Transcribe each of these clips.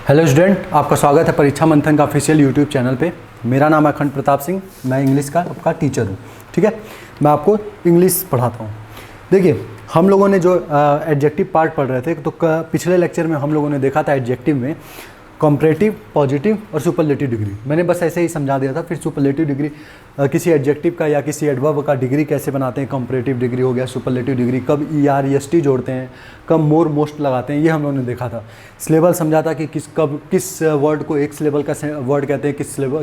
Hello student, आपका स्वागत है परीक्षा मंथन का ऑफिशियल यूट्यूब चैनल पे। मेरा नाम है अखंड प्रताप सिंह, मैं इंग्लिश का आपका टीचर हूँ। ठीक है, मैं आपको इंग्लिश पढ़ाता हूँ। देखिए, हम लोगों ने जो एडजेक्टिव पार्ट पढ़ रहे थे, तो पिछले लेक्चर में हम लोगों ने देखा था एडजेक्टिव में कंपैरेटिव, पॉजिटिव और सुपरलेटिव डिग्री। मैंने बस ऐसे ही समझा दिया था। फिर सुपरलेटिव डिग्री किसी एडजेक्टिव का या किसी एडवर्ब का डिग्री कैसे बनाते हैं, कंपैरेटिव डिग्री हो गया, सुपरलेटिव डिग्री कब ER EST जोड़ते हैं, कब मोर मोस्ट लगाते हैं, ये हम लोगों ने देखा था। सिलेबल समझा था कि किस वर्ड को एक सिलेबल का वर्ड कहते हैं,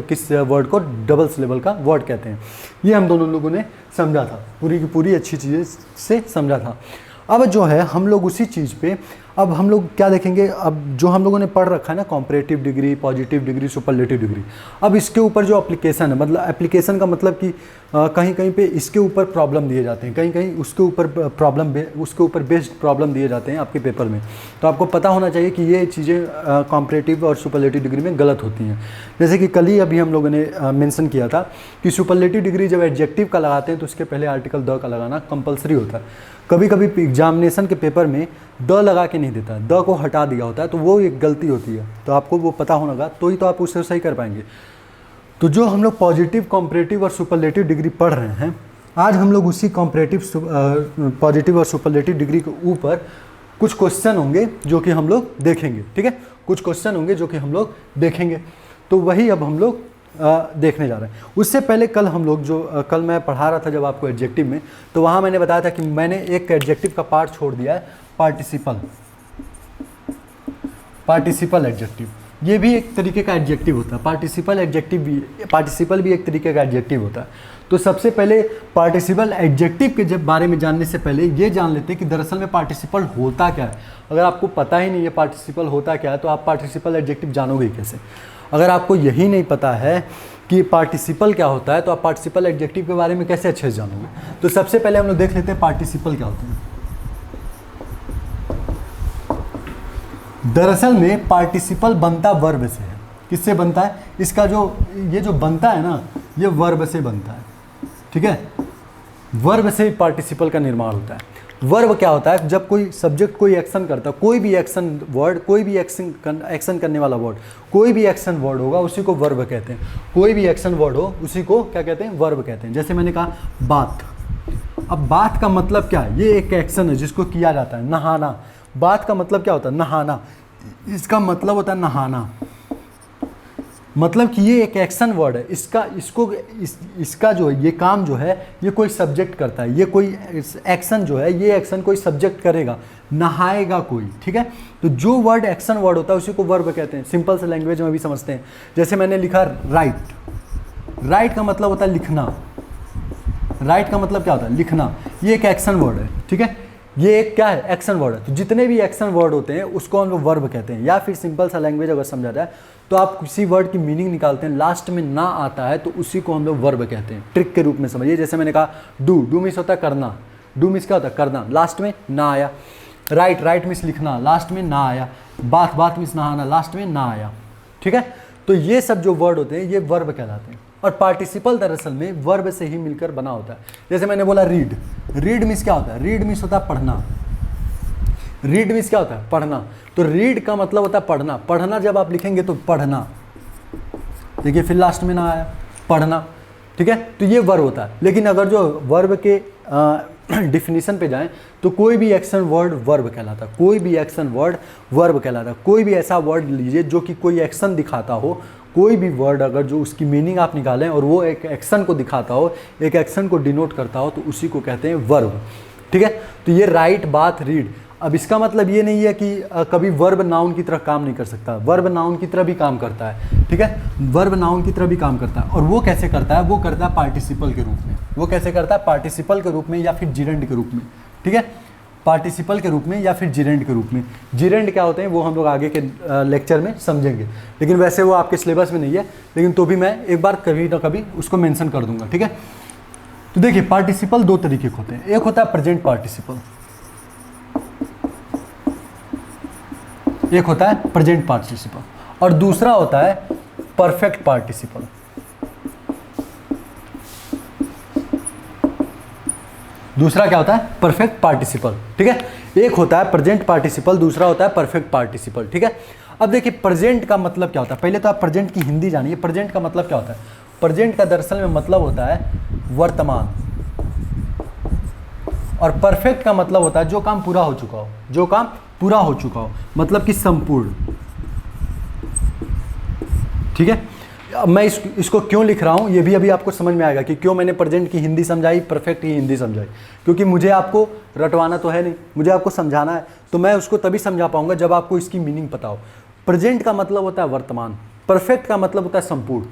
किस वर्ड को डबल सिलेबल का वर्ड कहते हैं। ये हम दोनों लोगों ने समझा था, पूरी की पूरी अच्छी चीज़ें से समझा था। अब जो है हम लोग उसी चीज़ पे अब हम लोग क्या देखेंगे, अब जो हम लोगों ने पढ़ रखा है ना, comparative degree, positive degree, superlative degree, अब इसके ऊपर जो एप्लीकेशन है, मतलब एप्लीकेशन का मतलब कि कहीं कहीं पे इसके ऊपर प्रॉब्लम दिए जाते हैं, कहीं कहीं उसके ऊपर बेस्ड प्रॉब्लम दिए जाते हैं आपके पेपर में। तो आपको पता होना चाहिए कि ये चीज़ें कंपैरेटिव और सुपरलेटिव डिग्री में गलत होती हैं। जैसे कि कल ही अभी हम लोगों ने मेंशन किया था कि सुपरलेटिव डिग्री जब एडजेक्टिव का लगाते हैं तो उसके पहले आर्टिकल द का लगाना कंपलसरी होता है। कभी कभी एग्जामिनेशन के पेपर में द लगा के नहीं देता, द को हटा दिया होता है, तो वो एक गलती होती है। तो आपको वो पता होगा तो ही तो आप उससे सही कर पाएंगे। तो जो हम लोग पॉजिटिव, कंपैरेटिव और सुपरलेटिव डिग्री पढ़ रहे हैं, आज हम लोग उसी कंपैरेटिव, पॉजिटिव और सुपरलेटिव डिग्री के ऊपर कुछ क्वेश्चन होंगे जो कि हम लोग देखेंगे। ठीक है, कुछ क्वेश्चन होंगे जो कि हम लोग देखेंगे। तो वही अब हम लोग देखने जा रहे हैं। उससे पहले कल हम लोग कल मैं पढ़ा रहा था जब आपको एडजेक्टिव में, तो वहाँ मैंने बताया था कि मैंने एक एडजेक्टिव का पार्ट छोड़ दिया है, पार्टिसिपल एडजेक्टिव। ये भी एक तरीके का एडजेक्टिव होता है। पार्टिसिपल भी एक तरीके का एडजेक्टिव होता है। तो सबसे पहले पार्टिसिपल एडजेक्टिव के जब बारे में जानने से पहले ये जान लेते हैं कि दरअसल में पार्टिसिपल होता क्या है। अगर आपको पता ही नहीं है पार्टिसिपल होता क्या है, तो आप पार्टिसिपल एडजेक्टिव जानोगे कैसे? अगर आपको यही नहीं पता है कि पार्टिसिपल क्या होता है, तो आप पार्टिसिपल एडजेक्टिव के बारे में कैसे अच्छे से जानोगे? तो सबसे पहले हम लोग देख लेते हैं पार्टिसिपल क्या होता है। दरअसल में पार्टिसिपल बनता वर्ब से है। किससे बनता है? इसका ये जो बनता है ना, ये वर्ब से बनता है। ठीक है, वर्ब से पार्टिसिपल का निर्माण होता है। वर्ब क्या होता है? जब कोई सब्जेक्ट कोई एक्शन करता है, कोई भी एक्शन वर्ड, कोई भी एक्शन करने वाला वर्ड, कोई भी एक्शन वर्ड होगा, उसी को वर्ब कहते हैं। कोई भी एक्शन वर्ड हो, उसी को क्या कहते हैं? वर्ब कहते हैं। जैसे मैंने कहा बाथ। अब बाथ का मतलब क्या है? ये एक एक्शन है जिसको किया जाता है, नहाना। बाथ का मतलब क्या होता है? नहाना। इसका मतलब होता है नहाना, मतलब कि ये एक एक्शन वर्ड है। इसका जो ये काम जो है, ये कोई सब्जेक्ट करता है। ये कोई एक्शन जो है, ये एक्शन कोई सब्जेक्ट करेगा, नहाएगा कोई। ठीक है, तो जो वर्ड एक्शन वर्ड होता है उसी को वर्ब कहते हैं। सिंपल से लैंग्वेज में भी समझते हैं। जैसे मैंने लिखा राइट। राइट का मतलब होता है लिखना। राइट का मतलब क्या होता है? लिखना। ये एक एक्शन वर्ड है। ठीक है, ये एक क्या है? एक्शन वर्ड है। तो जितने भी एक्शन वर्ड होते हैं उसको हम लोग वर्ब कहते हैं। या फिर सिंपल सा लैंग्वेज अगर समझा जाए तो आप किसी वर्ड की मीनिंग निकालते हैं, लास्ट में ना आता है तो उसी को हम लोग वर्ब कहते हैं। ट्रिक के रूप में समझिए। जैसे मैंने कहा डू मीन्स होता है करना। डू मीन्स क्या होता है? करना। लास्ट में ना आया। राइट मीन्स लिखना, लास्ट में ना आया। बाथ मीन्स नहाना, लास्ट में ना आया। ठीक है, तो ये सब जो वर्ड होते हैं ये वर्ब कहलाते हैं। और पार्टिसिपल दरअसल में वर्ब से ही मिलकर बना होता है। जैसे मैंने बोला रीड। रीड मीन्स क्या होता है? रीड मीन्स होता है पढ़ना। रीड मीन्स क्या होता है? पढ़ना। तो रीड का मतलब होता है पढ़ना। पढ़ना जब आप लिखेंगे तो पढ़ना, देखिए फिर लास्ट में ना आया, पढ़ना। ठीक है, तो ये वर्ब होता है। लेकिन अगर जो वर्ब के डिफिनीशन पे जाएं तो कोई भी एक्शन वर्ड वर्ब कहलाता है। कोई भी एक्शन वर्ड वर्ब कहलाता है। कोई भी ऐसा वर्ड लीजिए जो कि कोई एक्शन दिखाता हो। कोई भी वर्ड अगर जो उसकी मीनिंग आप निकालें और वो एक एक्शन को दिखाता हो, एक एक्शन को डिनोट करता हो, तो उसी को कहते हैं वर्ब। ठीक है, तो ये राइट, बाथ, रीड। अब इसका मतलब ये नहीं है कि कभी वर्ब नाउन की तरह काम नहीं कर सकता। वर्ब नाउन की तरह भी काम करता है। ठीक है, वर्ब नाउन की तरह भी काम करता है। और वो कैसे करता है? वो करता है पार्टिसिपल के रूप में। वो कैसे करता है? पार्टिसिपल के रूप में या फिर जिरेंड के रूप में। ठीक है, पार्टिसिपल के रूप में या फिर जिरेंड के रूप में। जिरेंड क्या होते हैं वो हम लोग आगे के लेक्चर में समझेंगे, लेकिन वैसे वो आपके सिलेबस में नहीं है, लेकिन तो भी मैं एक बार कभी ना कभी उसको मेंशन कर दूंगा। ठीक है, तो देखिए पार्टिसिपल दो तरीके के होते हैं। एक होता है प्रेजेंट पार्टिसिपल, एक होता है प्रेजेंट पार्टिसिपल, और दूसरा होता है परफेक्ट पार्टिसिपल। दूसरा क्या होता है? Perfect participle. ठीक है, एक होता है प्रेजेंट पार्टिसिपल, दूसरा होता है परफेक्ट पार्टिसिपल। ठीक है, अब देखिए प्रेजेंट का मतलब क्या होता है, पहले तो आप प्रेजेंट की हिंदी जानिए। प्रेजेंट का मतलब क्या होता है? प्रेजेंट का दरअसल में मतलब होता है वर्तमान, और परफेक्ट का मतलब होता है जो काम पूरा हो चुका हो, जो काम पूरा हो चुका हो, मतलब कि संपूर्ण। ठीक है, अब मैं इसको क्यों लिख रहा हूं ये भी अभी आपको समझ में आएगा कि क्यों मैंने प्रेजेंट की हिंदी समझाई, परफेक्ट की हिंदी समझाई। क्योंकि मुझे आपको रटवाना तो है नहीं, मुझे आपको समझाना है, तो मैं उसको तभी समझा पाऊंगा जब आपको इसकी मीनिंग पता हो। प्रेजेंट का मतलब होता है वर्तमान, परफेक्ट का मतलब होता है संपूर्ण।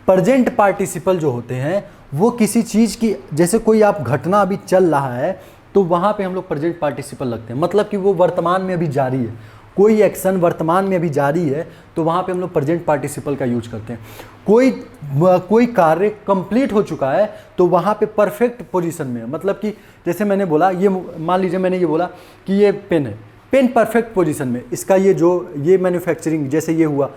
प्रेजेंट पार्टिसिपल जो होते हैं वो किसी चीज़ की, जैसे कोई आप घटना अभी चल रहा है तो वहाँ पे हम लोग प्रेजेंट पार्टिसिपल लगते हैं, मतलब कि वो वर्तमान में अभी जारी है, कोई एक्शन वर्तमान में अभी जारी है तो वहाँ पे हम लोग प्रेजेंट पार्टिसिपल का यूज करते हैं। कोई कार्य कंप्लीट हो चुका है तो वहाँ पे परफेक्ट पोजीशन में है, मतलब कि जैसे मैंने बोला, ये मान लीजिए मैंने ये बोला कि ये पेन है, पेन परफेक्ट पोजीशन में, इसका ये मैन्युफैक्चरिंग, जैसे ये हुआ,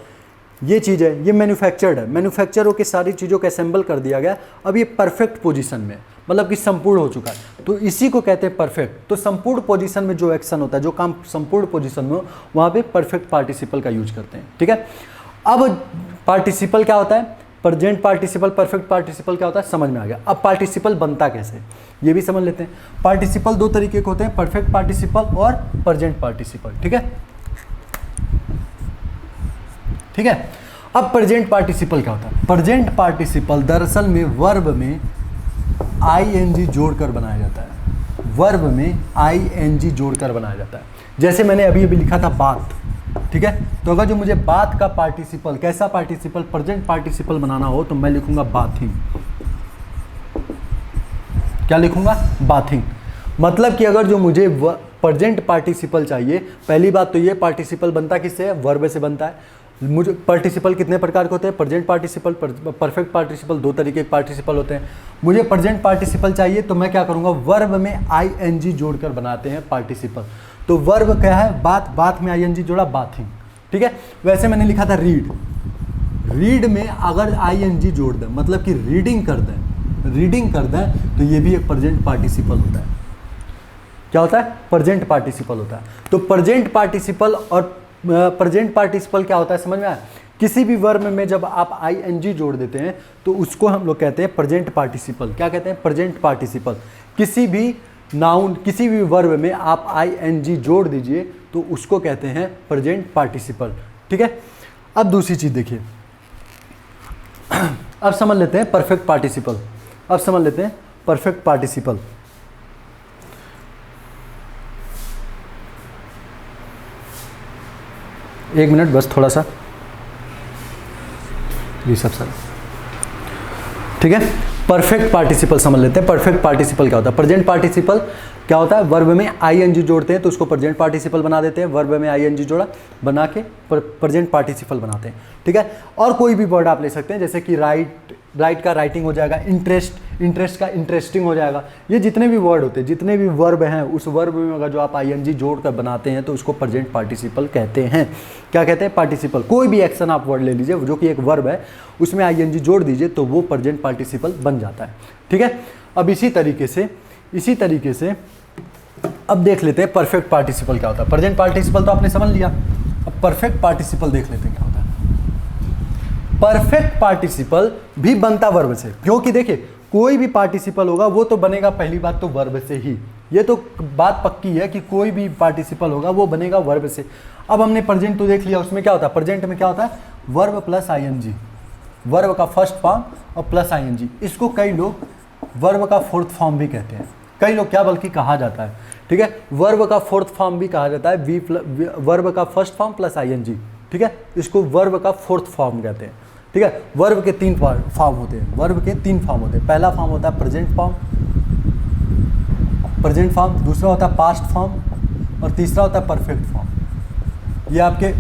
ये चीज़ है, ये मैन्युफैक्चर्ड है, मैन्युफैक्चर होकर सारी चीज़ों को असेंबल कर दिया गया, अब ये परफेक्ट पोजीशन में, मतलब कि संपूर्ण हो चुका है, तो इसी को कहते हैं परफेक्ट। तो संपूर्ण पोजीशन में जो एक्शन होता है, जो काम संपूर्ण पोजीशन में हो, वहाँ पे परफेक्ट पार्टिसिपल का यूज करते हैं। ठीक है, अब पार्टिसिपल क्या होता है, प्रेजेंट पार्टिसिपल, परफेक्ट पार्टिसिपल क्या होता है, समझ में आ गया। अब पार्टिसिपल बनता कैसे ये भी समझ लेते हैं। पार्टिसिपल दो तरीके के होते हैं, परफेक्ट पार्टिसिपल और प्रेजेंट पार्टिसिपल। ठीक है, ठीक है। अब प्रेजेंट पार्टिसिपल क्या होता है? प्रेजेंट पार्टिसिपल दरअसल में वर्ब में आईएनजी जोड़कर बनाया जाता है, वर्ब में आईएनजी जोड़कर बनाया जाता है। जैसे मैंने अभी अभी लिखा था बात, ठीक है, तो अगर जो मुझे बात का पार्टिसिपल, कैसा पार्टिसिपल, प्रेजेंट पार्टिसिपल बनाना हो तो मैं लिखूंगा बाथिंग। क्या लिखूंगा? बाथिंग। मतलब कि अगर जो मुझे प्रेजेंट पार्टिसिपल चाहिए, पहली बात तो ये पार्टिसिपल बनता किससे है? वर्ब से बनता है। मुझे पार्टिसिपल कितने प्रकार के होते हैं? प्रेजेंट पार्टिसिपल, परफेक्ट पार्टिसिपल, दो तरीके के पार्टिसिपल होते हैं। मुझे प्रेजेंट पार्टिसिपल चाहिए तो मैं क्या करूंगा? वर्ब में आईएनजी जोड़कर बनाते हैं पार्टिसिपल। तो वर्ब क्या है? बात, बात में आईएनजी जोड़ा, बाथिंग। ठीक है, वैसे मैंने लिखा था रीड, रीड में अगर आईएनजी जोड़ दें, मतलब कि रीडिंग कर दें, रीडिंग कर दें, तो ये भी एक प्रेजेंट पार्टिसिपल होता है। क्या होता है? प्रेजेंट पार्टिसिपल होता है। तो प्रेजेंट पार्टिसिपल और प्रेजेंट पार्टिसिपल क्या होता है, समझ में आया? किसी भी वर्ब में जब आप आईएनजी जोड़ देते हैं तो उसको हम लोग कहते हैं प्रेजेंट पार्टिसिपल। क्या कहते हैं? Present participle. किसी भी नाउन, किसी भी वर्ब में आप आईएनजी जोड़ दीजिए तो उसको कहते हैं प्रेजेंट पार्टिसिपल। ठीक है, अब दूसरी चीज देखिए, अब समझ लेते हैं परफेक्ट पार्टिसिपल। अब समझ लेते हैं परफेक्ट पार्टिसिपल। एक मिनट बस, थोड़ा सा ये सब सर। ठीक है, परफेक्ट पार्टिसिपल समझ लेते हैं। परफेक्ट पार्टिसिपल क्या होता है? प्रेजेंट पार्टिसिपल क्या होता है? वर्ब में आईएनजी जोड़ते हैं तो उसको प्रेजेंट पार्टिसिपल बना देते हैं। वर्ब में आईएनजी जोड़ा बना के प्रेजेंट पार्टिसिपल बनाते हैं। ठीक है, और कोई भी वर्ड आप ले सकते हैं, जैसे कि राइट, राइट का राइटिंग हो जाएगा, इंटरेस्ट, इंटरेस्ट का इंटरेस्टिंग हो जाएगा। ये जितने भी वर्ड होते हैं, जितने भी वर्ब हैं, उस वर्ब में अगर जो आप आईएनजी जोड़ कर बनाते हैं तो उसको प्रेजेंट पार्टिसिपल कहते हैं। क्या कहते हैं? पार्टिसिपल। कोई भी एक्शन आप वर्ड ले लीजिए जो कि एक वर्ब है, उसमें आईएनजी जोड़ दीजिए तो वो प्रेजेंट पार्टिसिपल बन जाता है। ठीक है, अब इसी तरीके से अब देख लेते हैं परफेक्ट पार्टिसिपल क्या होता है। प्रेजेंट पार्टिसिपल तो आपने समझ लिया, अब परफेक्ट पार्टिसिपल देख लेते हैं क्या होता है। परफेक्ट पार्टिसिपल भी बनता वर्ब से, क्योंकि देखिए कोई भी पार्टिसिपल होगा वो तो बनेगा पहली बात तो वर्ब से ही, ये तो बात पक्की है कि कोई भी पार्टिसिपल होगा वो बनेगा वर्ब से। अब हमने प्रेजेंट तो देख लिया, उसमें क्या होता है? प्रेजेंट में क्या होता है? वर्ब प्लस आईएनजी, वर्ब का फर्स्ट फॉर्म और प्लस आईएनजी। इसको कई लोग वर्ब का फोर्थ फॉर्म भी कहते हैं, कई लोग क्या बल्कि कहा जाता है। ठीक है, वर्ब का फोर्थ फॉर्म भी कहा जाता है, वर्ब का फर्स्ट फॉर्म प्लस आईएनजी। ठीक है, इसको वर्ब का फोर्थ फॉर्म कहते हैं। ठीक है, वर्ब के 3 फॉर्म होते हैं, वर्ब के 3 फॉर्म होते हैं। पहला फॉर्म होता है प्रेजेंट फॉर्म, प्रेजेंट फॉर्म, दूसरा होता है पास्ट फॉर्म और तीसरा होता है परफेक्ट फॉर्म। ये आपके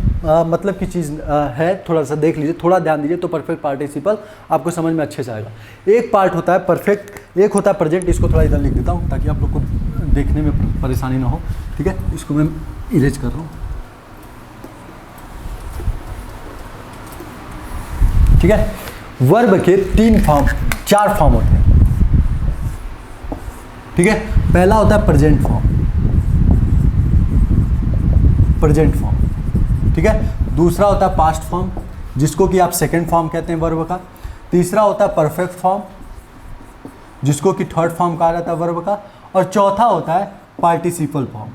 मतलब की चीज़ है, थोड़ा सा देख लीजिए, थोड़ा ध्यान दीजिए तो परफेक्ट पार्टिसिपल आपको समझ में अच्छे से आएगा। एक पार्ट होता है परफेक्ट, एक होता है प्रेजेंट। इसको थोड़ा इधर लिख देता हूँ ताकि आप लोग को देखने में परेशानी ना हो। ठीक है, इसको मैं इरेज कर रहा हूँ। ठीक है, वर्ब के 4 फॉर्म होते हैं। ठीक है, पहला होता है प्रेजेंट फॉर्म, प्रेजेंट फॉर्म। ठीक है, दूसरा होता है पास्ट फॉर्म, जिसको कि आप सेकेंड फॉर्म कहते हैं वर्ब का। तीसरा होता है परफेक्ट फॉर्म, जिसको कि थर्ड फॉर्म कहा जाता है वर्ब का। और चौथा होता है पार्टिसिपल फॉर्म,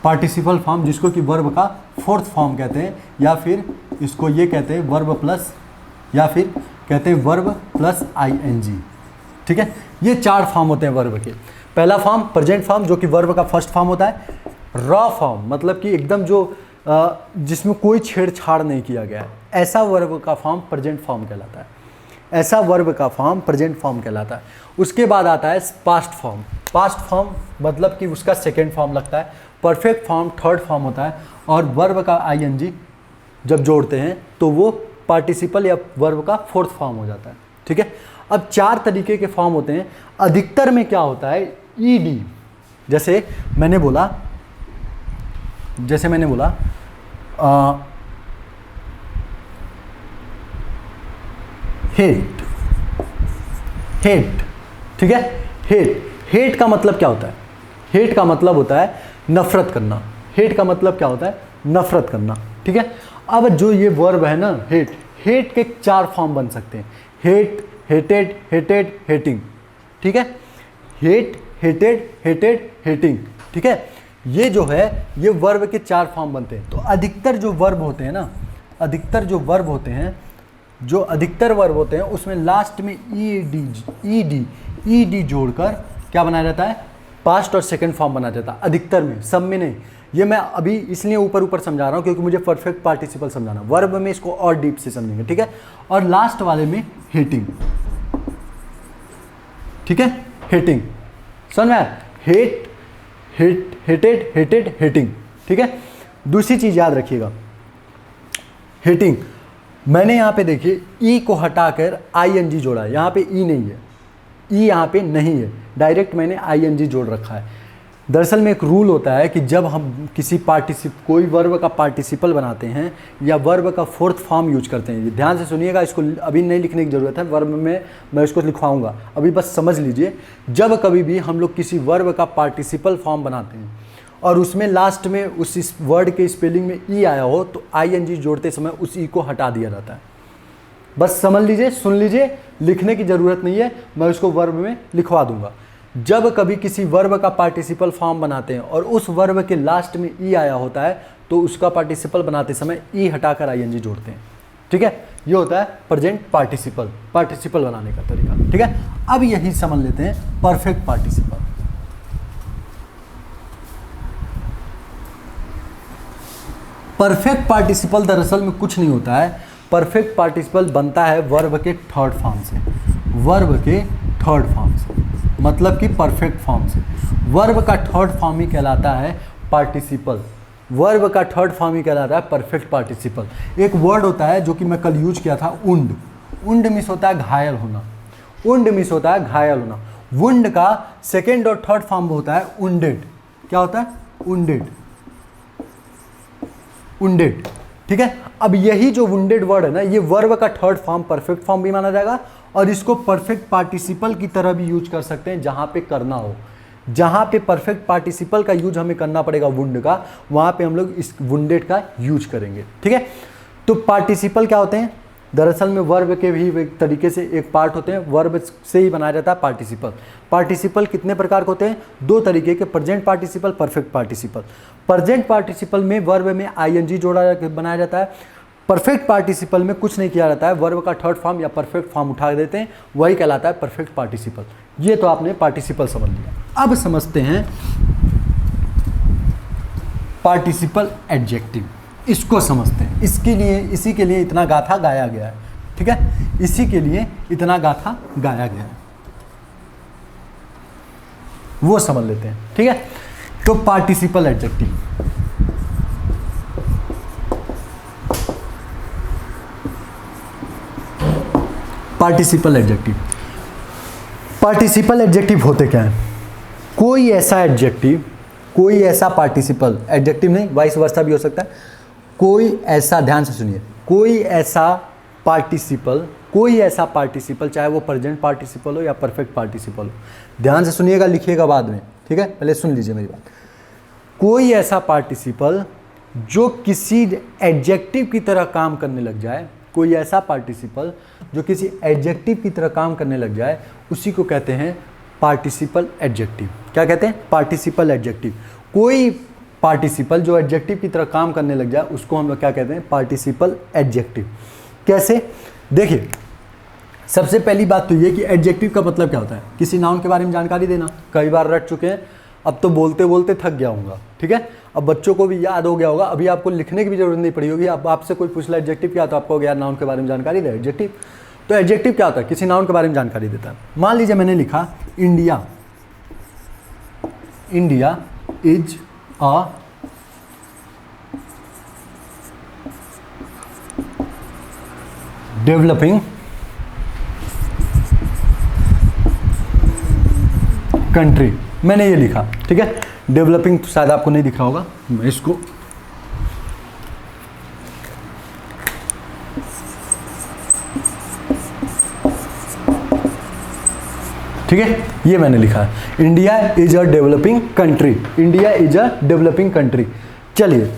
पार्टिसिपल फॉर्म जिसको कि वर्ब का फोर्थ फॉर्म कहते हैं, या फिर इसको ये कहते हैं वर्ब प्लस, या फिर कहते हैं वर्ब प्लस आईएनजी। ठीक है, ये 4 फॉर्म होते हैं वर्ब के। पहला फॉर्म प्रेजेंट फॉर्म, जो कि वर्ब का फर्स्ट फॉर्म होता है। रॉ फॉर्म मतलब कि एकदम जो जिसमें कोई छेड़छाड़ नहीं किया गया है, ऐसा वर्ब का फॉर्म प्रेजेंट फॉर्म कहलाता है। ऐसा वर्ब का फॉर्म प्रेजेंट फॉर्म कहलाता है। उसके बाद आता है पास्ट फॉर्म। पास्ट फॉर्म मतलब कि उसका सेकेंड फॉर्म लगता है। परफेक्ट फॉर्म थर्ड फॉर्म होता है। और वर्ब का आईएनजी जब जोड़ते हैं तो वो पार्टिसिपल या वर्ब का फोर्थ फॉर्म हो जाता है। ठीक है, अब 4 तरीके के फॉर्म होते हैं। अधिकतर में क्या होता है, ईडी, जैसे मैंने बोला हेट, हेट। ठीक है, हेट का मतलब क्या होता है? हेट का मतलब होता है नफरत करना। हेट का मतलब क्या होता है? नफरत करना। ठीक है, अब जो ये वर्ब है ना हेट के 4 फॉर्म बन सकते हैं। Hate, hated, hated, hating. ठीक है, हेट, हेटेड, हेटेड, हेटिंग। ठीक है, ये जो है ये वर्ब के 4 फॉर्म बनते हैं। तो अधिकतर जो वर्ब होते हैं ना, अधिकतर वर्ब होते हैं उसमें लास्ट में ईडी जोड़कर क्या बनाया जाता है? पास्ट और सेकंड फॉर्म बनाया जाता है। अधिकतर में, सब में नहीं। ये मैं अभी इसलिए ऊपर समझा रहा हूँ क्योंकि मुझे परफेक्ट पार्टिसिपल समझाना। वर्ब में इसको और डीप से समझेंगे। ठीक है, और लास्ट वाले में हेटिंग। ठीक है, हेटिंग समझ में आया? Hated, hated, hating. ठीक है, दूसरी चीज याद रखिएगा, हेटिंग मैंने यहाँ पे देखिए ई को हटाकर आईएनजी जोड़ा है। यहाँ पे ई नहीं है, ई यहाँ पे नहीं है, डायरेक्ट मैंने आईएनजी जोड़ रखा है। दरअसल में एक रूल होता है कि जब हम किसी कोई वर्ब का पार्टिसिपल बनाते हैं या वर्ब का फोर्थ फॉर्म यूज करते हैं, ध्यान से सुनिएगा, इसको अभी नहीं लिखने की ज़रूरत है, वर्ब में मैं इसको लिखवाऊंगा, अभी बस समझ लीजिए। जब कभी भी हम लोग किसी वर्ब का पार्टिसिपल फॉर्म बनाते हैं और उसमें लास्ट में उस वर्ड के स्पेलिंग में ई आया हो तो आईएनजी जोड़ते समय उस ई को हटा दिया जाता है। बस समझ लीजिए, सुन लीजिए, लिखने की ज़रूरत नहीं है, मैं उसको वर्ब में लिखवा दूंगा। जब कभी किसी वर्ब का पार्टिसिपल फॉर्म बनाते हैं और उस वर्ब के लास्ट में ई आया होता है तो उसका पार्टिसिपल बनाते समय ई हटाकर आईएनजी जोड़ते हैं। ठीक है, ये होता है प्रेजेंट पार्टिसिपल बनाने का तरीका। ठीक है, अब यही समझ लेते हैं परफेक्ट पार्टिसिपल। परफेक्ट पार्टिसिपल दरअसल में कुछ नहीं होता है। परफेक्ट पार्टिसिपल बनता है वर्ब के थर्ड फॉर्म से, वर्ब के थर्ड फॉर्म से, मतलब कि परफेक्ट फॉर्म से। वर्ब का थर्ड फॉर्म ही कहलाता है पार्टिसिपल। वर्ब का थर्ड फॉर्म ही कहलाता है परफेक्ट पार्टिसिपल। एक वर्ड होता है जो कि मैं कल यूज किया था, उंड। उंड मीन्स होता है घायल होना। उंड मीन्स होता है घायल होना। वुंड का सेकेंड और थर्ड फॉर्म होता है उंडेड। क्या होता है? उंडेड, उंडेड। ठीक है, अब यही जो वुंडेड वर्ड है ना, ये वर्ब का थर्ड फॉर्म परफेक्ट फॉर्म भी माना जाएगा और इसको परफेक्ट पार्टिसिपल की तरह भी यूज कर सकते हैं जहां पे करना हो। जहां पे परफेक्ट पार्टिसिपल का यूज हमें करना पड़ेगा वुंड का, वहां पे हम लोग इस वुंडेड का यूज करेंगे। ठीक है, तो पार्टिसिपल क्या होते हैं? दरअसल में वर्ब के भी एक तरीके से एक पार्ट होते हैं, वर्ब से ही बनाया जाता है पार्टिसिपल। पार्टिसिपल कितने प्रकार के होते हैं? 2 तरीके के, present participle, perfect participle. Present participle में वर्ब में आईएनजी जोड़ा बनाया जाता है। परफेक्ट पार्टिसिपल में कुछ नहीं किया जाता है, वर्ब का थर्ड फॉर्म या परफेक्ट फॉर्म उठा देते हैं, वही कहलाता है परफेक्ट पार्टिसिपल। ये तो आपने पार्टिसिपल समझ लिया। अब समझते हैं पार्टिसिपल एडजेक्टिव, इसको समझते हैं। इसी के लिए इतना गाथा गाया गया है। ठीक है, इसी के लिए इतना गाथा गाया गया है, वो समझ लेते हैं। ठीक है, तो participle adjective, participle adjective. Participle adjective होते क्या है? कोई ऐसा एडजेक्टिव, कोई ऐसा पार्टिसिपल, एडजेक्टिव नहीं वाइस वर्सा भी हो सकता है, कोई ऐसा, ध्यान से सुनिए, कोई ऐसा पार्टिसिपल, चाहे वो प्रेजेंट पार्टिसिपल हो या परफेक्ट पार्टिसिपल हो। ध्यान से सुनिएगा, लिखिएगा बाद में। ठीक है, पहले सुन लीजिए मेरी बात। कोई ऐसा पार्टिसिपल जो किसी एडजेक्टिव की तरह काम करने लग जाए, कोई ऐसा पार्टिसिपल जो किसी एडजेक्टिव की तरह काम करने लग जाए, उसी को कहते हैं पार्टिसिपल एडजेक्टिव। क्या कहते हैं? Participle adjective. कोई पार्टिसिपल जो एडजेक्टिव की तरह काम करने लग जाए उसको हम लोग क्या कहते हैं? Participle adjective. कैसे? देखिए, सबसे पहली बात तो ये कि एडजेक्टिव का मतलब क्या होता है? किसी नाउन के बारे में जानकारी देना। कई बार रट चुके हैं, अब तो बोलते बोलते थक गया हूँगा, ठीक है। अब बच्चों को भी याद हो गया होगा, अभी आपको लिखने की भी जरूरत नहीं पड़ी होगी। अब आपसे कोई पूछ ला एडजेक्टिव क्या, तो आपको यार नाउन के बारे में जानकारी दे एडजेक्टिव। तो एडजेक्टिव क्या होता है? किसी नाउन के बारे में जानकारी देता है। मान लीजिए मैंने लिखा India, India is a developing country, मैंने ये लिखा, ठीक है। डेवलपिंग तो शायद आपको नहीं दिख रहा होगा, मैं इसको ठीक है, ये मैंने लिखा है India is a developing country, India is a developing country. चलिए,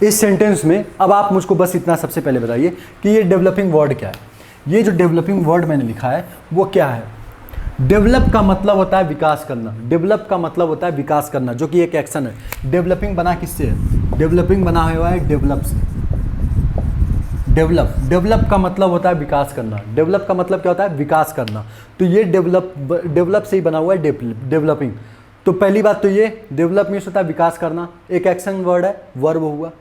इस सेंटेंस में अब आप मुझको बस इतना सबसे पहले बताइए कि ये डेवलपिंग वर्ड क्या है। ये जो डेवलपिंग वर्ड मैंने लिखा है वो क्या है? डेवलप का मतलब होता है विकास करना। डेवलप का मतलब होता है विकास करना, जो कि एक एक्शन है। डेवलपिंग बना किससे है? डेवलपिंग बना हुआ है डेवलप से। डेवलप, डेवलप का मतलब होता है विकास करना। डेवलप का मतलब क्या होता है? विकास करना। तो ये डेवलप से ही बना हुआ है डेवलपिंग। तो पहली बात तो ये डेवलप मीन्स होता है विकास करना, एक एक्शन वर्ड है, वर्ब हुआ,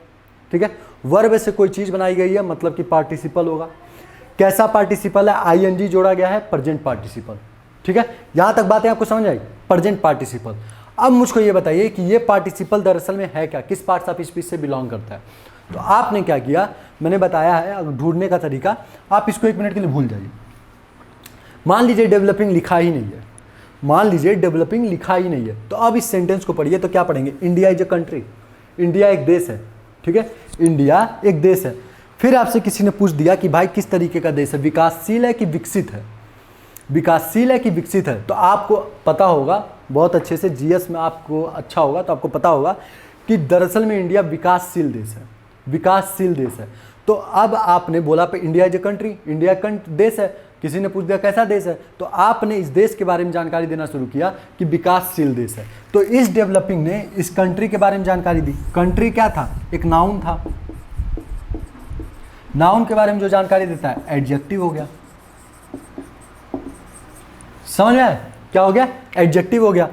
ठीक है। वर्ब से कोई चीज़ बनाई गई है, मतलब कि पार्टिसिपल होगा। कैसा पार्टिसिपल है? आईएनजी जोड़ा गया है, प्रेजेंट पार्टिसिपल, ठीक है। यहाँ तक बातें आपको समझ आई? Present participle. अब मुझको ये बताइए कि ये पार्टिसिपल दरअसल में है क्या, किस पार्ट्स ऑफ स्पीच से बिलोंग करता है। तो आपने क्या किया, मैंने बताया है ढूंढने का तरीका, आप इसको 1 मिनट के लिए भूल जाइए। मान लीजिए डेवलपिंग लिखा ही नहीं है, मान लीजिए डेवलपिंग लिखा ही नहीं है, तो अब इस सेंटेंस को पढ़िए। तो क्या पढ़ेंगे? India is a country, India एक देश है, ठीक है। इंडिया एक देश है। फिर आपसे किसी ने पूछ दिया कि भाई किस तरीके का देश है, विकासशील है कि विकसित है? विकासशील है कि विकसित है? तो आपको पता होगा बहुत अच्छे से, जीएस में आपको अच्छा होगा तो आपको पता होगा कि दरअसल में इंडिया विकासशील देश है, विकासशील देश है। तो अब आपने बोला पे India is a country, India देश है। किसी ने पूछ दिया कैसा देश है, तो आपने इस देश के बारे में जानकारी देना शुरू किया कि विकासशील देश है। तो इस डेवलपिंग ने इस कंट्री के बारे में जानकारी दी। कंट्री क्या था? एक नाउन था। नाउन के बारे में जो जानकारी देता है एडजेक्टिव हो गया। समझ में आया? क्या हो गया? एडजेक्टिव हो गया।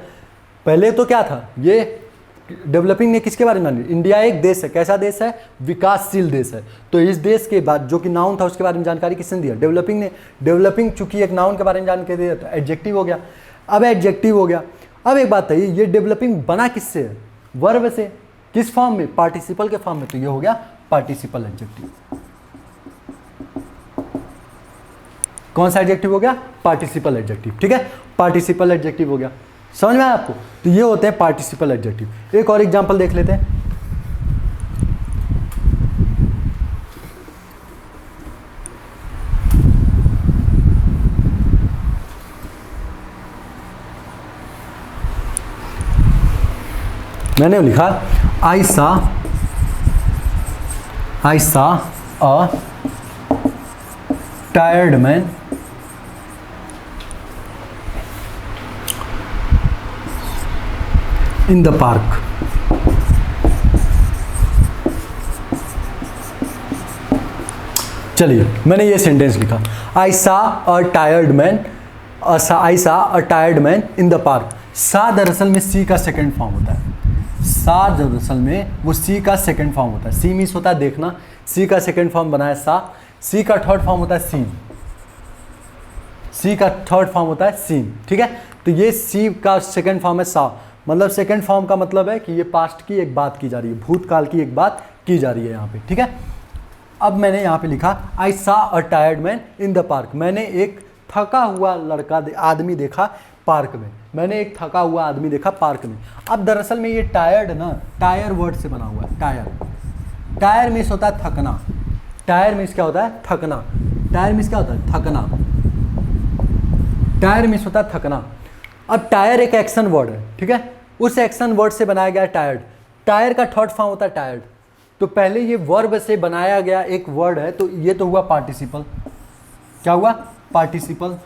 पहले तो क्या था? ये डेवलपिंग ने किसके बारे में जानी? इंडिया एक देश है, कैसा देश है? विकासशील देश है। तो इस देश के बाद जो कि नाउन था उसके बारे में जानकारी किसने दिया? डेवलपिंग ने। डेवलपिंग चूंकि एक नाउन के बारे में जानकारी दिया तो एडजेक्टिव हो गया। अब एडजेक्टिव हो गया। अब एक बात है, ये डेवलपिंग बना किससे है? वर्ब से। किस फॉर्म में? पार्टिसिपल के फॉर्म में। तो ये हो गया पार्टिसिपल एडजेक्टिव। कौन सा एडजेक्टिव हो गया? पार्टिसिपल एडजेक्टिव, ठीक है। पार्टिसिपल एडजेक्टिव हो गया। समझ में आया आपको? तो ये होते हैं पार्टिसिपल एडजेक्टिव। एक और एग्जांपल देख लेते हैं। मैंने लिखा I saw a tired man in the park. चलिए, मैंने ये सेंटेंस लिखा, I saw a tired man, I saw a tired man in the park. Saw दरअसल में सी का सेकंड फॉर्म होता है। सा दरअसल में वो सी का सेकंड फॉर्म होता है। सी मीन्स होता है देखना, सी का सेकंड फॉर्म बना है सा। सी का थर्ड फॉर्म होता है सीन। सी का थर्ड फॉर्म होता है सीन, ठीक है। तो ये सी का सेकंड फॉर्म है सा। मतलब सेकंड फॉर्म का मतलब है कि ये पास्ट की एक बात की जा रही है, भूतकाल की एक बात की जा रही है यहाँ पे, ठीक है। अब मैंने यहाँ पे लिखा I saw a tired man in the park. मैंने एक थका हुआ आदमी देखा पार्क में। मैंने एक थका हुआ आदमी देखा पार्क में। अब दरअसल में ये टायर्ड ना टायर वर्ड से बना हुआ है। टायर, टायर मीन्स होता है थकना। टायर मीन्स क्या होता है? थकना। टायर मीन्स क्या होता है? थकना। टायर मीन्स होता है थकना। अब टायर एक एक्शन वर्ड है, ठीक है। उस एक्शन वर्ड से बनाया गया टायर्ड। टायर का थर्ड फॉर्म होता है टायर्ड। तो पहले ये वर्ब से बनाया गया एक वर्ड है, तो ये तो हुआ पार्टिसिपल। क्या हुआ? पार्टिसिपल।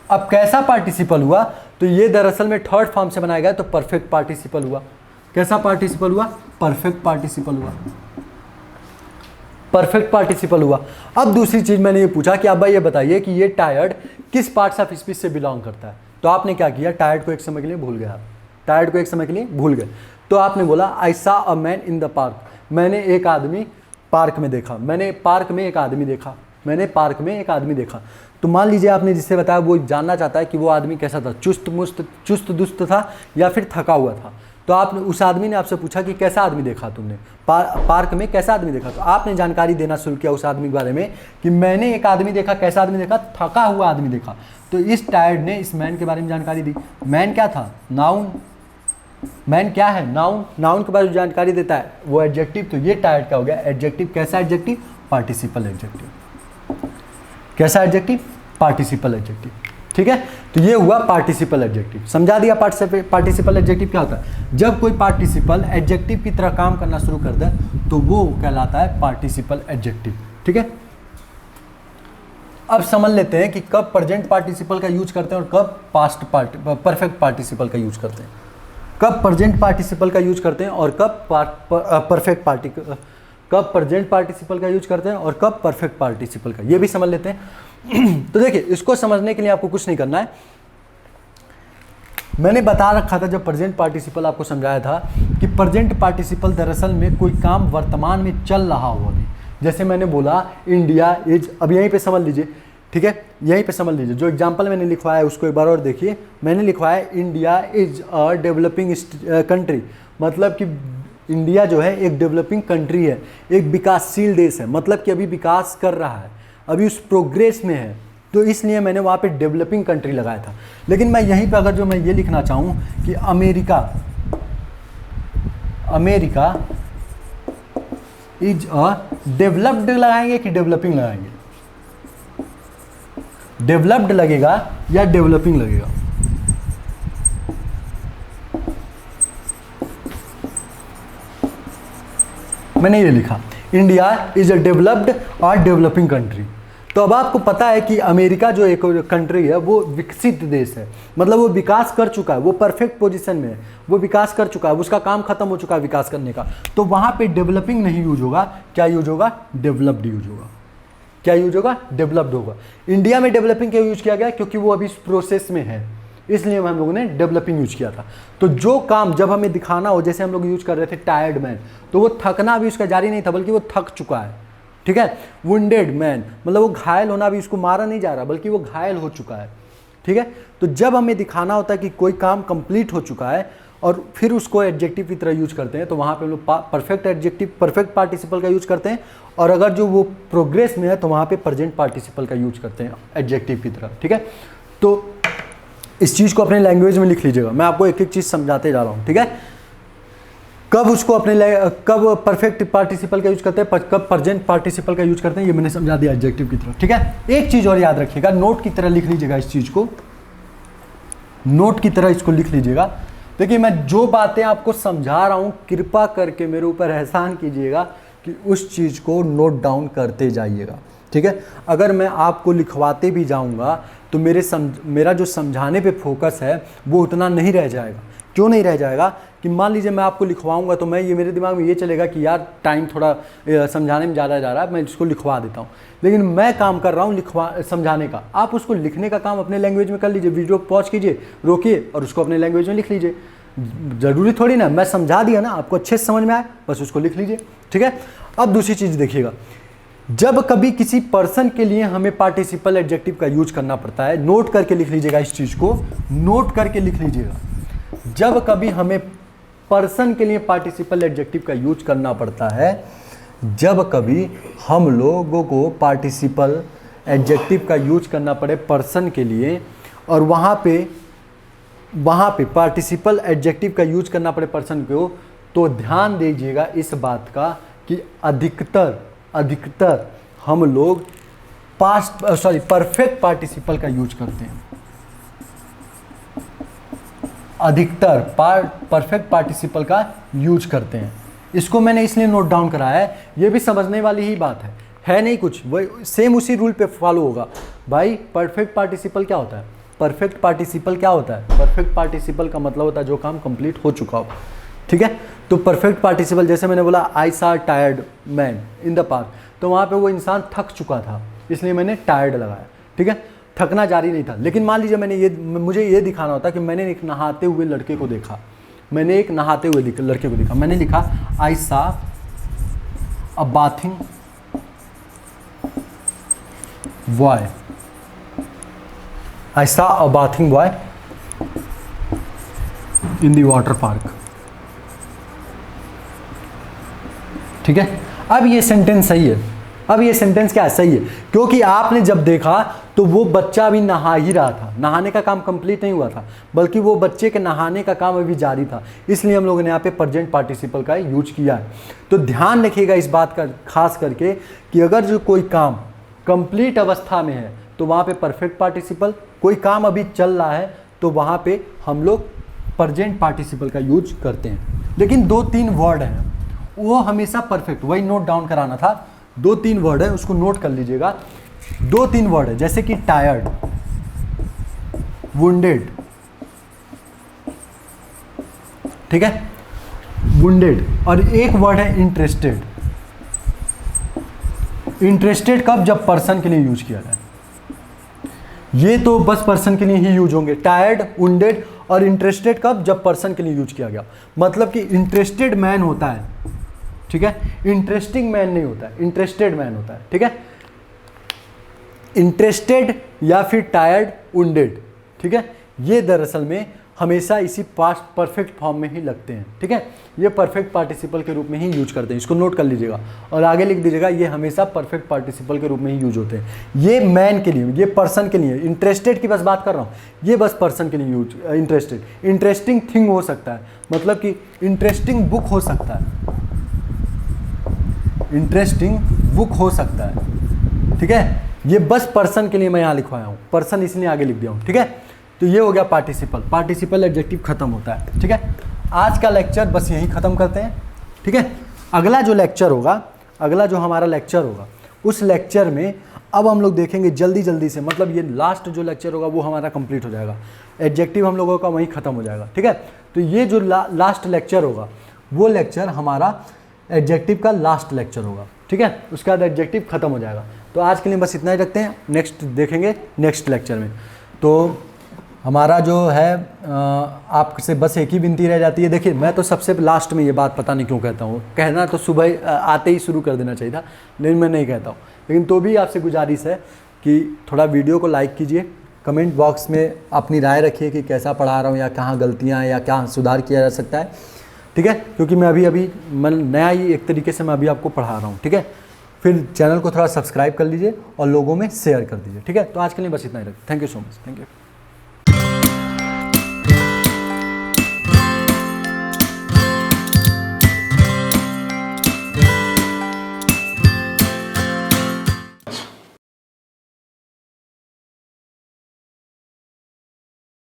अब कैसा पार्टिसिपल हुआ? तो ये दरअसल में थर्ड फॉर्म से बनाया गया, तो परफेक्ट पार्टिसिपल हुआ। कैसा पार्टिसिपल हुआ? परफेक्ट पार्टिसिपल हुआ। परफेक्ट पार्टिसिपल हुआ। अब दूसरी चीज मैंने ये पूछा कि अब भाई ये बताइए कि ये टायर्ड किस पार्ट्स ऑफ स्पीच से बिलोंग करता है। तो आपने क्या किया? टायर्ड को एक समय के लिए भूल गया। टायर्ड को एक समय के लिए भूल गए, तो आपने बोला I saw a man in the park. मैंने एक आदमी पार्क में देखा। मैंने पार्क में एक आदमी देखा। मैंने पार्क में एक आदमी देखा। तो मान लीजिए आपने जिससे बताया वो जानना चाहता है कि वो आदमी कैसा था, चुस्त दुस्त था या फिर थका हुआ था। तो आपने, उस आदमी ने आपसे पूछा कि कैसा आदमी देखा तुमने, पार्क में कैसा आदमी देखा। तो आपने जानकारी देना शुरू किया उस आदमी के बारे में कि मैंने एक आदमी देखा। कैसा आदमी देखा? थका हुआ आदमी देखा। तो इस टायर्ड ने इस मैन के बारे में जानकारी दी। मैन क्या था? नाउन। मैन क्या है? नाउन। नाउन के बारे में जानकारी देता है वो एडजेक्टिव। तो ये टायर्ड क्या हो गया? एडजेक्टिव। कैसा एडजेक्टिव? Participle adjective. कैसा एडजेक्टिव? Participle adjective. ठीक है, तो ये हुआ पार्टिसिपल एडजेक्टिव। समझा दिया पार्टिसिपल एडजेक्टिव क्या होता है। जब कोई पार्टिसिपल एडजेक्टिव की तरह काम करना शुरू कर दे तो वो कहलाता है पार्टिसिपल एडजेक्टिव। ठीक है, अब समझ लेते हैं कि कब प्रेजेंट पार्टिसिपल का यूज करते हैं और कब परफेक्ट पार्टिसिपल का यूज करते हैं। कब प्रेजेंट पार्टिसिपल का यूज करते हैं और कब कब प्रेजेंट पार्टिसिपल का यूज करते हैं और कब परफेक्ट पार्टिसिपल का, ये भी समझ लेते हैं। तो देखिए, इसको समझने के लिए आपको कुछ नहीं करना है। मैंने बता रखा था जब प्रेजेंट पार्टिसिपल आपको समझाया था कि प्रेजेंट पार्टिसिपल दरअसल में कोई काम वर्तमान में चल रहा हो अभी। जैसे मैंने बोला इंडिया इज, अब यहीं पे समझ लीजिए। ठीक है, यहीं पे समझ लीजिए। जो एग्जांपल मैंने लिखवाया है उसको एक बार और देखिए। मैंने लिखवाया है India is a developing country, मतलब कि इंडिया जो है एक डेवलपिंग कंट्री है, एक विकासशील देश है, मतलब कि अभी विकास कर रहा है, अभी उस प्रोग्रेस में है। तो इसलिए मैंने वहाँ पे डेवलपिंग कंट्री लगाया था। लेकिन मैं यहीं पे अगर जो मैं ये लिखना चाहूँ कि अमेरिका इज अ डेवलप्ड, लगाएंगे कि डेवलपिंग लगाएंगे? डेवलप्ड लगेगा या डेवलपिंग लगेगा? मैंने ये लिखा इंडिया इज अ डेवलप्ड और डेवलपिंग कंट्री। तो अब आपको पता है कि अमेरिका जो एक कंट्री है वो विकसित देश है, मतलब वो विकास कर चुका है, वो परफेक्ट पोजीशन में है, वो विकास कर चुका है, उसका काम खत्म हो चुका है विकास करने का। तो वहाँ पे डेवलपिंग नहीं यूज होगा, क्या यूज होगा? डेवलप्ड यूज होगा। क्या यूज होगा? डेवलप्ड होगा। इंडिया में डेवलपिंग क्यों यूज किया गया? क्योंकि वो अभी इस प्रोसेस में है, इसलिए हम लोगों ने डेवलपिंग यूज किया था। तो जो काम जब हमें दिखाना हो, जैसे हम लोग यूज कर रहे थे टायर्ड मैन, तो वो थकना भी उसका जारी नहीं था, बल्कि वो थक चुका है। ठीक है, वुंडेड मैन, मतलब वो घायल होना भी, उसको मारा नहीं जा रहा बल्कि वो घायल हो चुका है। ठीक है, तो जब हमें दिखाना होता है कि कोई काम कंप्लीट हो चुका है और फिर उसको एडजेक्टिव की तरह यूज करते हैं, तो वहाँ पे हम लोग परफेक्ट एडजेक्टिव, परफेक्ट पार्टिसिपल का यूज करते हैं। और अगर जो वो प्रोग्रेस में है तो वहाँ पे प्रेजेंट पार्टिसिपल का यूज करते हैं एडजेक्टिव की तरह। ठीक है, तो इस चीज़ को अपने लैंग्वेज में लिख लीजिएगा। मैं आपको एक एक चीज़ समझाते जा रहा हूँ। ठीक है, कब उसको कब परफेक्ट पार्टिसिपल का यूज करते हैं, कब प्रेजेंट पार्टिसिपल का यूज करते हैं, ये मैंने समझा दिया एडजेक्टिव की तरह। ठीक है, एक चीज़ और याद रखिएगा, नोट की तरह लिख लीजिएगा इस चीज़ को, नोट की तरह इसको लिख लीजिएगा। देखिए, मैं जो बातें आपको समझा रहा हूँ, कृपा करके मेरे ऊपर एहसान कीजिएगा कि उस चीज़ को नोट डाउन करते जाइएगा। ठीक है, अगर मैं आपको लिखवाते भी जाऊँगा तो मेरा जो समझाने पे फोकस है वो उतना नहीं रह जाएगा। क्यों नहीं रह जाएगा? कि मान लीजिए मैं आपको लिखवाऊंगा तो मैं मेरे दिमाग में ये चलेगा कि यार टाइम थोड़ा समझाने में ज़्यादा जा रहा है, मैं इसको लिखवा देता हूँ। लेकिन मैं काम कर रहा हूँ समझाने का, आप उसको लिखने का काम अपने लैंग्वेज में कर लीजिए। वीडियो पॉज कीजिए, रोकिए और उसको अपने लैंग्वेज में लिख लीजिए। ज़रूरी थोड़ी ना मैं समझा दिया ना, आपको अच्छे से समझ में आए, बस उसको लिख लीजिए। ठीक है, अब दूसरी चीज़ देखिएगा, जब कभी किसी पर्सन के लिए हमें पार्टिसिपल एडजेक्टिव का यूज करना पड़ता है, नोट करके लिख लीजिएगा, इस चीज़ को नोट करके लिख लीजिएगा। जब कभी हमें पर्सन के लिए पार्टिसिपल एडजेक्टिव का यूज करना पड़ता है, जब कभी हम लोगों को पार्टिसिपल एडजेक्टिव का यूज करना पड़े पर्सन के लिए, और वहाँ पे पार्टिसिपल एडजेक्टिव का यूज करना पड़े पर्सन को, तो ध्यान दीजिएगा इस बात का कि अधिकतर हम लोग परफेक्ट पार्टिसिपल का यूज करते हैं। अधिकतर परफेक्ट पार्टिसिपल का यूज करते हैं। इसको मैंने इसलिए नोट डाउन कराया है, ये भी समझने वाली ही बात है नहीं कुछ, वही सेम उसी रूल पे फॉलो होगा। भाई परफेक्ट पार्टिसिपल क्या होता है? परफेक्ट पार्टिसिपल क्या होता है? परफेक्ट पार्टिसिपल का मतलब होता है जो काम कंप्लीट हो चुका हो, ठीक है। तो परफेक्ट पार्टिसिपल, जैसे मैंने बोला आई सा tired man in the park, तो वहाँ पे वो इंसान थक चुका था, इसलिए मैंने टायर्ड लगाया, ठीक है। थकना जारी नहीं था। लेकिन मान लीजिए मुझे ये दिखाना होता कि मैंने एक नहाते हुए लड़के को देखा, मैंने एक नहाते हुए लड़के को देखा, मैंने लिखा I saw a bathing boy, I saw a bathing boy in the water park, ठीक है। अब ये सेंटेंस सही है, अब ये सेंटेंस क्या है? सही है, क्योंकि आपने जब देखा तो वो बच्चा अभी नहा ही रहा था, नहाने का काम कंप्लीट नहीं हुआ था, बल्कि वो बच्चे के नहाने का काम अभी जारी था, इसलिए हम लोगों ने यहाँ पे प्रेजेंट पार्टिसिपल का यूज किया है। तो ध्यान रखिएगा इस बात का खास करके कि अगर जो कोई काम कंप्लीट अवस्था में है तो वहाँ पे परफेक्ट पार्टिसिपल, कोई काम अभी चल रहा है तो वहाँ पे हम लोग प्रेजेंट पार्टिसिपल का यूज करते हैं। लेकिन 2-3 वर्ड हैं वो हमेशा परफेक्ट, वही नोट डाउन कराना था। 2-3 वर्ड है, उसको नोट कर लीजिएगा। 2-3 वर्ड है, जैसे कि टायर्ड, वुंडेड, ठीक है, वुंडेड, और एक वर्ड है इंटरेस्टेड। इंटरेस्टेड कब? जब पर्सन के लिए यूज किया जाए। ये तो बस पर्सन के लिए ही यूज होंगे, टायर्ड, वुंडेड और इंटरेस्टेड कब? जब पर्सन के लिए यूज किया गया। मतलब कि इंटरेस्टेड मैन होता है, ठीक है, इंटरेस्टिंग मैन नहीं होता है, इंटरेस्टेड मैन होता है, ठीक है। इंटरेस्टेड या फिर टायर्ड, वुंडेड, ठीक है, ये दरअसल में हमेशा इसी पास्ट परफेक्ट फॉर्म में ही लगते हैं, ठीक है। ये परफेक्ट पार्टिसिपल के रूप में ही यूज करते हैं, इसको नोट कर लीजिएगा और आगे लिख दीजिएगा, ये हमेशा परफेक्ट पार्टिसिपल के रूप में ही यूज होते हैं। ये मैन के लिए, ये पर्सन के लिए, इंटरेस्टेड की बस बात कर रहा हूँ, ये बस पर्सन के लिए यूज। इंटरेस्टेड, इंटरेस्टिंग थिंग हो सकता है, मतलब कि इंटरेस्टिंग बुक हो सकता है, इंटरेस्टिंग बुक हो सकता है, ठीक है। ये बस पर्सन के लिए मैं यहाँ लिखवाया हूँ, पर्सन इसलिए आगे लिख दिया हूँ, ठीक है। तो ये हो गया पार्टिसिपल, पार्टिसिपल एडजेक्टिव खत्म होता है, ठीक है। आज का लेक्चर बस यहीं ख़त्म करते हैं, ठीक है। अगला जो लेक्चर होगा, अगला जो हमारा लेक्चर होगा, उस लेक्चर में अब हम लोग देखेंगे जल्दी से, मतलब ये लास्ट जो लेक्चर होगा वो हमारा कंप्लीट हो जाएगा, एडजेक्टिव हम लोगों का वहीं ख़त्म हो जाएगा, ठीक है। तो ये जो लास्ट लेक्चर होगा वो लेक्चर हमारा एडजेक्टिव का लास्ट लेक्चर होगा, ठीक है। उसके बाद एडजेक्टिव खत्म हो जाएगा। तो आज के लिए बस इतना ही रखते हैं, नेक्स्ट देखेंगे नेक्स्ट लेक्चर में। तो हमारा जो है आपसे बस एक ही विनती रह जाती है। देखिए, मैं तो सबसे लास्ट में ये बात पता नहीं क्यों कहता हूँ, कहना तो सुबह आते ही शुरू कर देना चाहिए था, लेकिन मैं नहीं कहता हूँ। लेकिन तो भी आपसे गुजारिश है कि थोड़ा वीडियो को लाइक कीजिए, कमेंट बॉक्स में अपनी राय रखिए कि कैसा पढ़ा रहा हूँ या कहाँ गलतियाँ या क्या सुधार किया जा सकता है, ठीक है। क्योंकि मैं अभी नया ही एक तरीके से मैं अभी आपको पढ़ा रहा हूँ, ठीक है। फिर चैनल को थोड़ा सब्सक्राइब कर लीजिए और लोगों में शेयर कर दीजिए, ठीक है। तो आज के लिए बस इतना ही रखें। Thank you so much, thank you.